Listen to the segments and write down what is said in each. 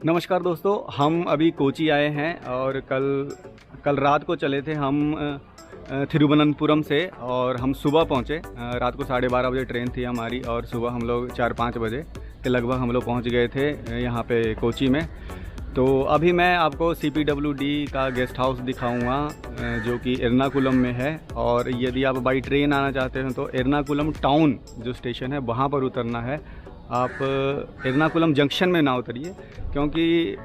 नमस्कार दोस्तों, हम अभी कोची आए हैं और कल रात को चले थे हम थिरुवनंतपुरम से और हम सुबह पहुँचे। रात को 12:30 बजे ट्रेन थी हमारी और सुबह हम लोग 4-5 बजे के लगभग हम लोग पहुँच गए थे यहाँ पे कोची में। तो अभी मैं आपको CPWD का गेस्ट हाउस दिखाऊंगा जो कि एर्नाकुलम में है। और यदि आप बाई ट्रेन आना चाहते हैं तो एर्नाकुलम टाउन जो स्टेशन है वहाँ पर उतरना है। आप एर्नाकुलम जंक्शन में ना उतरिए, क्योंकि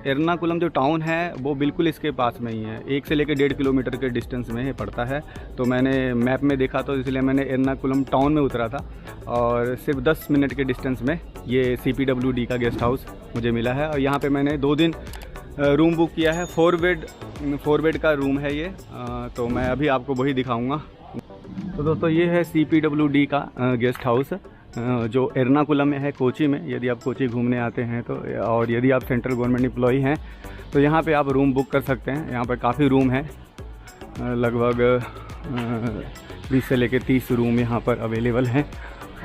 एर्नाकुलम जो टाउन है वो बिल्कुल इसके पास में ही है, 1 से लेकर 1.5 किलोमीटर के डिस्टेंस में ही पड़ता है। तो मैंने मैप में देखा तो इसलिए मैंने एर्नाकुलम टाउन में उतरा था और सिर्फ 10 मिनट के डिस्टेंस में ये CPWD का गेस्ट हाउस मुझे मिला है। और यहाँ पे मैंने 2 दिन रूम बुक किया है। 4 बेड का रूम है ये। तो मैं अभी आपको वही दिखाऊँगा। तो दोस्तों ये है CPWD का गेस्ट हाउस जो एर्नाकुलम में है, कोची में। यदि आप कोची घूमने आते हैं तो, और यदि आप सेंट्रल गवर्नमेंट एम्प्लॉई हैं तो यहाँ पे आप रूम बुक कर सकते हैं। यहाँ पे काफ़ी रूम है, लगभग 20 से लेकर 30 रूम यहाँ पर अवेलेबल हैं।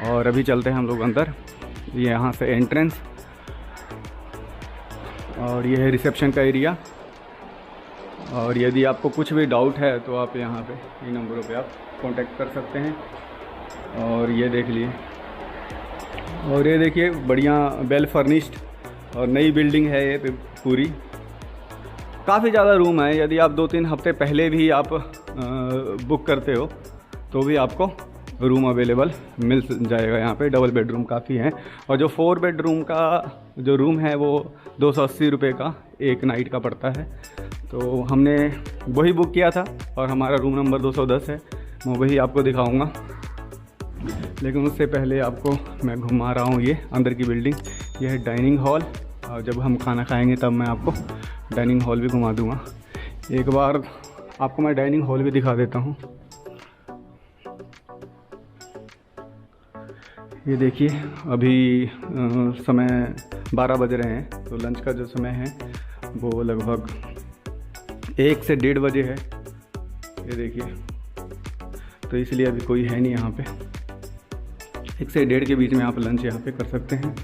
और अभी चलते हैं हम लोग अंदर। ये यहाँ से एंट्रेंस और ये है रिसेप्शन का एरिया। और यदि आपको कुछ भी डाउट है तो आप यहाँ पे इन नंबरों पे आप कांटेक्ट कर सकते हैं। और ये देख लिए, और ये देखिए बढ़िया वेल फर्निश्ड और नई बिल्डिंग है ये पूरी। काफ़ी ज़्यादा रूम है। यदि आप 2-3 हफ्ते पहले भी आप बुक करते हो तो भी आपको रूम अवेलेबल मिल जाएगा। यहाँ पे डबल बेडरूम काफ़ी हैं। और जो 4 बेडरूम का जो रूम है वो 280 रुपये का एक नाइट का पड़ता है। तो हमने वही बुक किया था और हमारा रूम नंबर 210 है। मैं वही आपको दिखाऊँगा, लेकिन उससे पहले आपको मैं घुमा रहा हूँ ये अंदर की बिल्डिंग। ये है डाइनिंग हॉल, और जब हम खाना खाएंगे तब मैं आपको डाइनिंग हॉल भी घुमा दूँगा। एक बार आपको मैं डाइनिंग हॉल भी दिखा देता हूँ। ये देखिए अभी समय 12 बज रहे हैं, तो लंच का जो समय है वो लगभग 1 से 1:30 बजे है। ये देखिए, तो इसलिए अभी कोई है नहीं यहाँ पे। 1 से 1:30 के बीच में आप लंच यहाँ पे कर सकते हैं।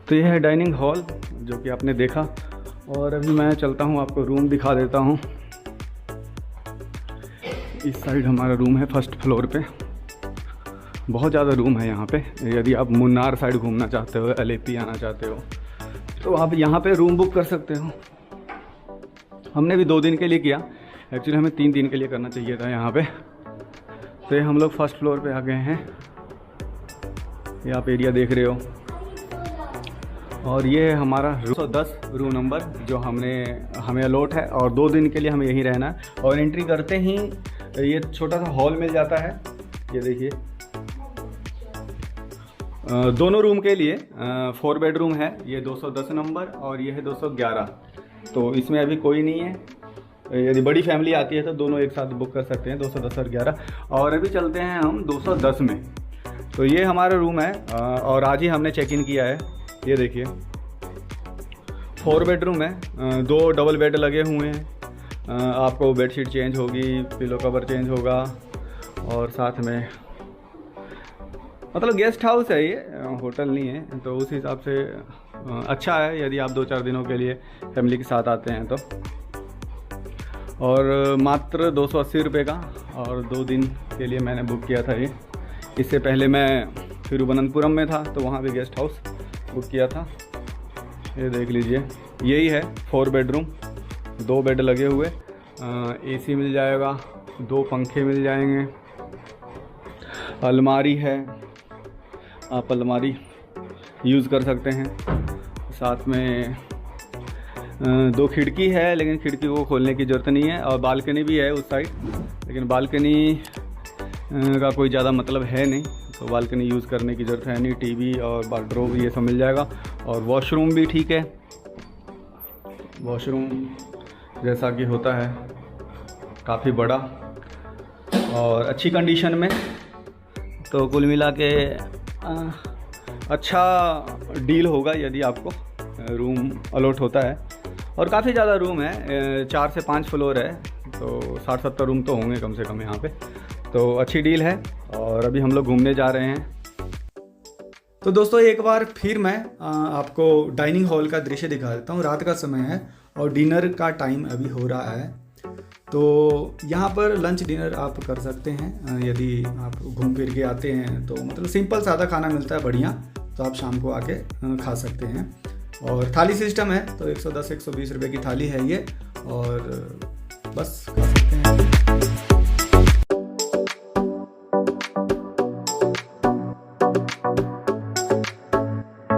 तो यह है डाइनिंग हॉल जो कि आपने देखा। और अभी मैं चलता हूँ, आपको रूम दिखा देता हूँ। इस साइड हमारा रूम है फर्स्ट फ्लोर पे। बहुत ज़्यादा रूम है यहाँ पे। यदि आप मुन्नार साइड घूमना चाहते हो, LAP आना चाहते हो तो आप यहाँ पे रूम बुक कर सकते हो। हमने भी 2 दिन के लिए किया, एक्चुअली हमें 3 दिन के लिए करना चाहिए था यहाँ पे। तो ये हम लोग फर्स्ट फ्लोर पे आ गए हैं। ये आप एरिया देख रहे हो। और ये है हमारा 210 रूम नंबर जो हमें अलॉट है और 2 दिन के लिए हमें यहीं रहना है। और एंट्री करते ही ये छोटा सा हॉल मिल जाता है। ये देखिए, दोनों रूम के लिए 4 बेडरूम है। ये 210 नंबर और ये है 211। तो इसमें अभी कोई नहीं है। यदि बड़ी फैमिली आती है तो दोनों एक साथ बुक कर सकते हैं, 210 और 11। और अभी चलते हैं हम 210 में। तो ये हमारा रूम है और आज ही हमने चेक इन किया है। ये देखिए 4 बेडरूम है, 2 डबल बेड लगे हुए हैं। आपको बेडशीट चेंज होगी, पिलो कवर चेंज होगा, और साथ में मतलब गेस्ट हाउस है ये, होटल नहीं है। तो उस हिसाब से अच्छा है यदि आप 2-4 दिनों के लिए फैमिली के साथ आते हैं तो। और मात्र 280 रुपये का, और 2 दिन के लिए मैंने बुक किया था ये। इससे पहले मैं थिरुवनंतपुरम में था तो वहाँ भी गेस्ट हाउस बुक किया था। ये देख लीजिए, यही है 4 बेडरूम, 2 बेड लगे हुए, AC मिल जाएगा, 2 पंखे मिल जाएंगे, अलमारी है, आप अलमारी यूज़ कर सकते हैं। साथ में 2 खिड़की है, लेकिन खिड़की को खोलने की ज़रूरत नहीं है। और बालकनी भी है उस साइड, लेकिन बालकनी का कोई ज़्यादा मतलब है नहीं, तो बालकनी यूज़ करने की ज़रूरत है नहीं। टीवी और वार्डरोब ये सब मिल जाएगा। और वॉशरूम भी ठीक है, वॉशरूम जैसा कि होता है, काफ़ी बड़ा और अच्छी कंडीशन में। तो कुल मिला के अच्छा डील होगा यदि आपको रूम अलॉट होता है। और काफ़ी ज़्यादा रूम है, 4 से 5 फ्लोर है। तो 60-70 रूम तो होंगे कम से कम यहाँ पे, तो अच्छी डील है। और अभी हम लोग घूमने जा रहे हैं। तो दोस्तों एक बार फिर मैं आपको डाइनिंग हॉल का दृश्य दिखा देता हूँ। रात का समय है और डिनर का टाइम अभी हो रहा है। तो यहाँ पर लंच डिनर आप कर सकते हैं यदि आप घूम फिर के आते हैं तो, मतलब सिंपल सादा खाना मिलता है बढ़िया, तो आप शाम को आके खा सकते हैं। और थाली सिस्टम है, तो 110-120 रुपये की थाली है ये, और बस खा सकते हैं।